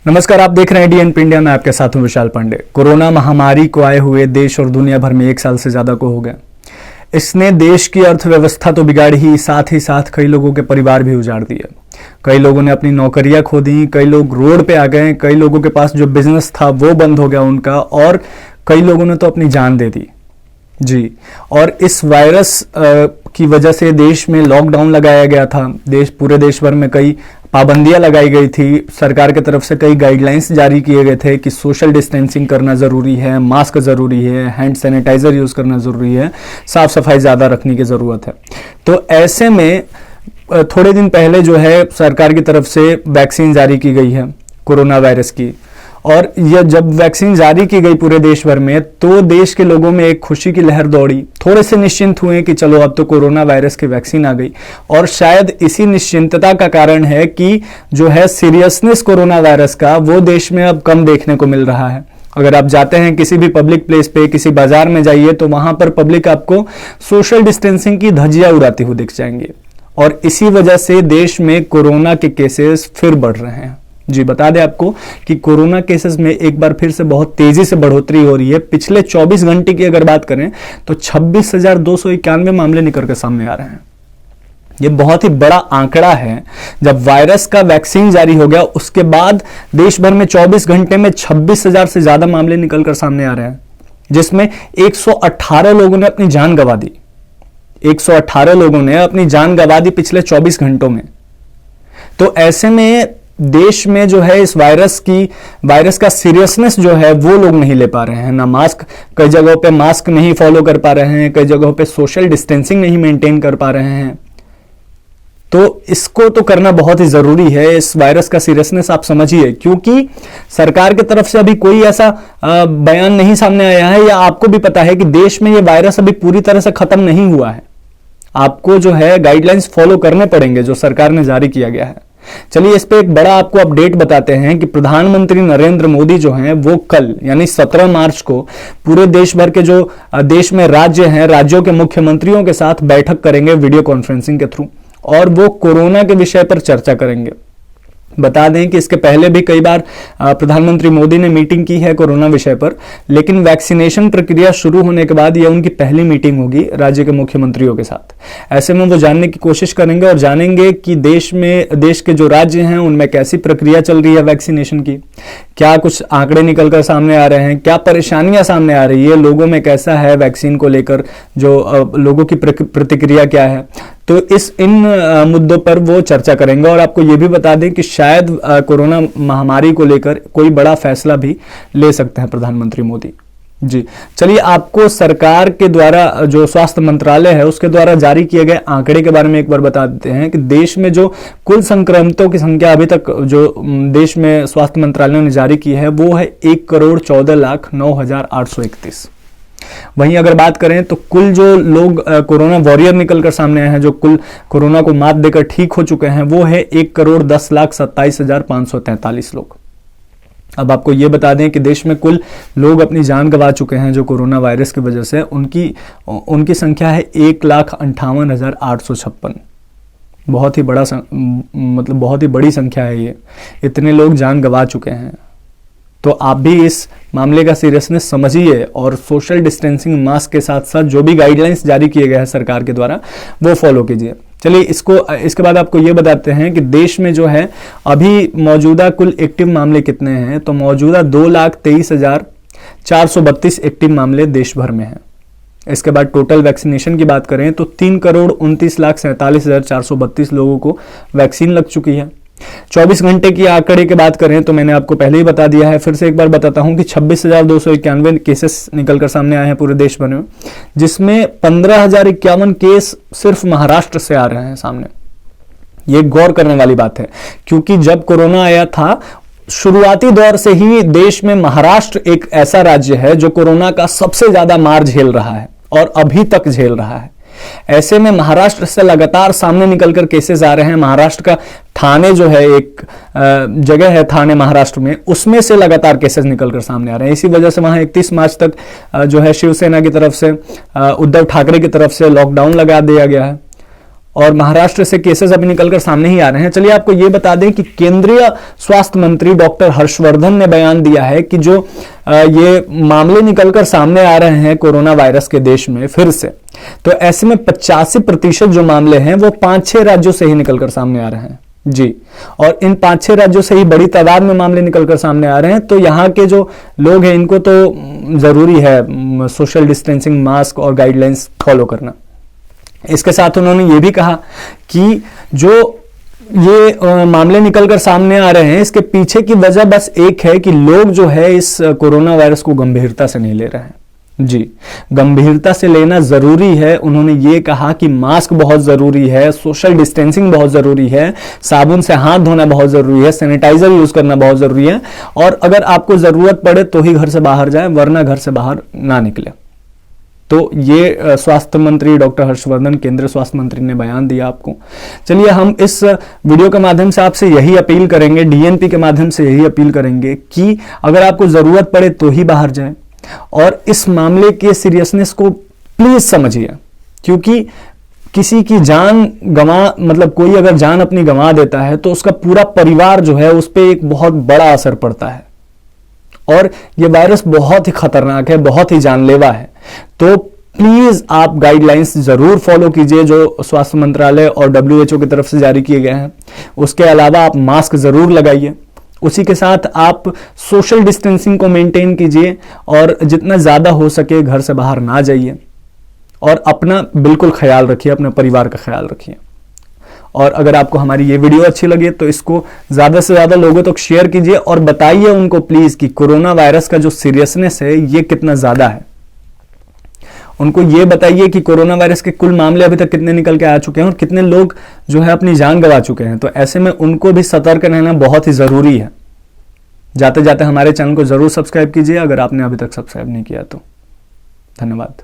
नमस्कार, आप देख रहे हैं डीएन इंडिया में। आपके साथ हूं विशाल पांडे। कोरोना महामारी को आए हुए देश और दुनिया भर में 1 साल से ज्यादा को हो गया। इसने देश की अर्थव्यवस्था तो बिगाड़ी ही साथ कई लोगों के परिवार भी उजाड़ दिए। कई लोगों ने अपनी नौकरियां खो दी, कई लोग रोड पे आ गए, कई लोगों के पास जो बिजनेस था वो बंद हो गया उनका, और कई लोगों ने तो अपनी जान दे दी जी। और इस वायरस की वजह से देश में लॉकडाउन लगाया गया था। पूरे देश भर में कई पाबंदियां लगाई गई थी। सरकार की तरफ से कई गाइडलाइंस जारी किए गए थे कि सोशल डिस्टेंसिंग करना ज़रूरी है, मास्क ज़रूरी है, हैंड सैनिटाइजर यूज़ करना ज़रूरी है, साफ सफाई ज़्यादा रखने की ज़रूरत है। तो ऐसे में थोड़े दिन पहले जो है सरकार की तरफ से वैक्सीन जारी की गई है कोरोना वायरस की। और यह जब वैक्सीन जारी की गई पूरे देश भर में, तो देश के लोगों में एक खुशी की लहर दौड़ी। थोड़े से निश्चिंत हुए कि चलो अब तो कोरोना वायरस की वैक्सीन आ गई। और शायद इसी निश्चिंतता का कारण है कि जो है सीरियसनेस कोरोना वायरस का, वो देश में अब कम देखने को मिल रहा है। अगर आप जाते हैं किसी भी पब्लिक प्लेस पे, किसी बाजार में जाइए, तो वहां पर पब्लिक आपको सोशल डिस्टेंसिंग की धज्जियां उड़ाती हुई दिख जाएंगे। और इसी वजह से देश में कोरोना के केसेस फिर बढ़ रहे हैं जी। बता दें आपको कि कोरोना केसेस में एक बार फिर से बहुत तेजी से बढ़ोतरी हो रही है। पिछले 24 घंटे की अगर बात करें तो 26,291 मामले निकल कर सामने आ रहे हैं। ये बहुत ही बड़ा आंकड़ा है। जब वायरस का वैक्सीन जारी हो गया उसके बाद देश भर में 24 घंटे में 26,000 से ज्यादा मामले निकलकर सामने आ रहे हैं, जिसमें 118 लोगों ने अपनी जान गंवा दी। 118 लोगों ने अपनी जान गंवा दी पिछले 24 घंटों में। तो ऐसे में देश में जो है इस वायरस का सीरियसनेस जो है वो लोग नहीं ले पा रहे हैं। ना मास्क, कई जगहों पे मास्क नहीं फॉलो कर पा रहे हैं, कई जगहों पे सोशल डिस्टेंसिंग नहीं मेंटेन कर पा रहे हैं। तो इसको तो करना बहुत ही जरूरी है। इस वायरस का सीरियसनेस आप समझिए, क्योंकि सरकार की तरफ से अभी कोई ऐसा बयान नहीं सामने आया है, या आपको भी पता है कि देश में ये वायरस अभी पूरी तरह से खत्म नहीं हुआ है। आपको जो है गाइडलाइंस फॉलो करने पड़ेंगे जो सरकार ने जारी किया गया है। चलिए इस पे एक बड़ा आपको अपडेट बताते हैं कि प्रधानमंत्री नरेंद्र मोदी जो हैं वो कल यानी 17 मार्च को पूरे देश भर के जो देश में राज्य हैं, राज्यों के मुख्यमंत्रियों के साथ बैठक करेंगे वीडियो कॉन्फ्रेंसिंग के थ्रू, और वो कोरोना के विषय पर चर्चा करेंगे। बता दें कि इसके पहले भी कई बार प्रधानमंत्री मोदी ने मीटिंग की है कोरोना विषय पर, लेकिन वैक्सीनेशन प्रक्रिया शुरू होने के बाद यह उनकी पहली मीटिंग होगी राज्य के मुख्यमंत्रियों के साथ। ऐसे में वो जानने की कोशिश करेंगे और जानेंगे कि देश के जो राज्य हैं उनमें कैसी प्रक्रिया चल रही है वैक्सीनेशन की, क्या कुछ आंकड़े निकलकर सामने आ रहे हैं, क्या परेशानियां सामने आ रही है, लोगों में कैसा है वैक्सीन को लेकर, जो लोगों की प्रतिक्रिया क्या है। तो इन मुद्दों पर वो चर्चा करेंगे। और आपको ये भी बता दें कि शायद कोरोना महामारी को लेकर कोई बड़ा फैसला भी ले सकते हैं प्रधानमंत्री मोदी जी। चलिए आपको सरकार के द्वारा, जो स्वास्थ्य मंत्रालय है उसके द्वारा जारी किए गए आंकड़े के बारे में एक बार बता देते हैं कि देश में जो कुल संक्रमितों की संख्या अभी तक जो देश में स्वास्थ्य मंत्रालय ने जारी की है वो है 1,14,09,831। वहीं अगर बात करें तो कुल जो लोग कोरोना वॉरियर निकलकर सामने आए हैं, जो कुल कोरोना को मात देकर ठीक हो चुके हैं, वो है 1,10,27,543 लोग। अब आपको ये बता दें कि देश में कुल लोग अपनी जान गंवा चुके हैं जो कोरोना वायरस की वजह से, उनकी संख्या है 1,58,856। बहुत ही बड़ा मतलब बहुत ही बड़ी संख्या है ये। इतने लोग जान गंवा चुके हैं। तो आप भी इस मामले का सीरियसनेस समझिए और सोशल डिस्टेंसिंग, मास्क के साथ साथ जो भी गाइडलाइंस जारी किए गए हैं सरकार के द्वारा वो फॉलो कीजिए। चलिए इसके बाद आपको ये बताते हैं कि देश में जो है अभी मौजूदा कुल एक्टिव मामले कितने हैं। तो मौजूदा 2,23,432 एक्टिव मामले देश भर में हैं। इसके बाद टोटल वैक्सीनेशन की बात करें तो 3,29,47,432 लोगों को वैक्सीन लग चुकी है। 24 घंटे की आंकड़े की बात करें तो मैंने आपको पहले ही बता दिया है, फिर से एक बार बताता हूं कि 26,291 केसेस निकलकर सामने आए हैं पूरे देश भर में, जिसमें 15,051 केस सिर्फ महाराष्ट्र से आ रहे हैं सामने। ये गौर करने वाली बात है, क्योंकि जब कोरोना आया था शुरुआती दौर से ही देश में महाराष्ट्र एक ऐसा राज्य है जो कोरोना का सबसे ज्यादा मार झेल रहा है और अभी तक झेल रहा है। ऐसे में महाराष्ट्र से लगातार सामने निकलकर केसेस आ रहे हैं। महाराष्ट्र का ठाणे जो है, एक जगह है ठाणे महाराष्ट्र में, उसमें से लगातार केसेस निकलकर सामने आ रहे हैं। इसी वजह से वहां 31 मार्च तक जो है शिवसेना की तरफ से, उद्धव ठाकरे की तरफ से लॉकडाउन लगा दिया गया है। और महाराष्ट्र से केसेस अभी निकलकर सामने ही आ रहे हैं। चलिए आपको यह बता दें कि केंद्रीय स्वास्थ्य मंत्री डॉक्टर हर्षवर्धन ने बयान दिया है कि जो ये मामले निकलकर सामने आ रहे हैं कोरोना वायरस के देश में फिर से, तो ऐसे में 85% जो मामले हैं वो 5-6 राज्यों से ही निकलकर सामने आ रहे हैं जी। और इन 5-6 राज्यों से ही बड़ी तादाद में मामले निकलकर सामने आ रहे हैं। तो यहाँ के जो लोग हैं इनको तो जरूरी है सोशल डिस्टेंसिंग, मास्क और गाइडलाइंस फॉलो करना। इसके साथ उन्होंने ये भी कहा कि जो ये मामले निकलकर सामने आ रहे हैं इसके पीछे की वजह बस एक है कि लोग जो है इस कोरोना वायरस को गंभीरता से नहीं ले रहे हैं जी। गंभीरता से लेना जरूरी है। उन्होंने ये कहा कि मास्क बहुत जरूरी है, सोशल डिस्टेंसिंग बहुत जरूरी है, साबुन से हाथ धोना बहुत जरूरी है, सैनिटाइजर यूज करना बहुत जरूरी है, और अगर आपको जरूरत पड़े तो ही घर से बाहर जाए, वरना घर से बाहर ना निकले। तो ये स्वास्थ्य मंत्री डॉक्टर हर्षवर्धन, केंद्रीय स्वास्थ्य मंत्री ने बयान दिया आपको। चलिए हम इस वीडियो के माध्यम से आपसे यही अपील करेंगे, डीएनपी के माध्यम से यही अपील करेंगे कि अगर आपको जरूरत पड़े तो ही बाहर जाएं, और इस मामले के सीरियसनेस को प्लीज समझिए, क्योंकि किसी की जान मतलब कोई अगर जान अपनी गंवा देता है तो उसका पूरा परिवार जो है उस पर एक बहुत बड़ा असर पड़ता है, और ये वायरस बहुत ही खतरनाक है, बहुत ही जानलेवा है। तो प्लीज आप गाइडलाइंस जरूर फॉलो कीजिए जो स्वास्थ्य मंत्रालय और WHO की तरफ से जारी किए गए हैं। उसके अलावा आप मास्क जरूर लगाइए, उसी के साथ आप सोशल डिस्टेंसिंग को मेंटेन कीजिए, और जितना ज्यादा हो सके घर से बाहर ना जाइए, और अपना बिल्कुल ख्याल रखिए, अपने परिवार का ख्याल रखिए। और अगर आपको हमारी ये वीडियो अच्छी लगे तो इसको ज्यादा से ज्यादा लोगों तक शेयर कीजिए, और बताइए उनको प्लीज कि कोरोना वायरस का जो सीरियसनेस है ये कितना ज्यादा है। उनको ये बताइए कि कोरोना वायरस के कुल मामले अभी तक कितने निकल के आ चुके हैं और कितने लोग जो है अपनी जान गंवा चुके हैं। तो ऐसे में उनको भी सतर्क रहना बहुत ही जरूरी है। जाते जाते हमारे चैनल को जरूर सब्सक्राइब कीजिए अगर आपने अभी तक सब्सक्राइब नहीं किया तो। धन्यवाद।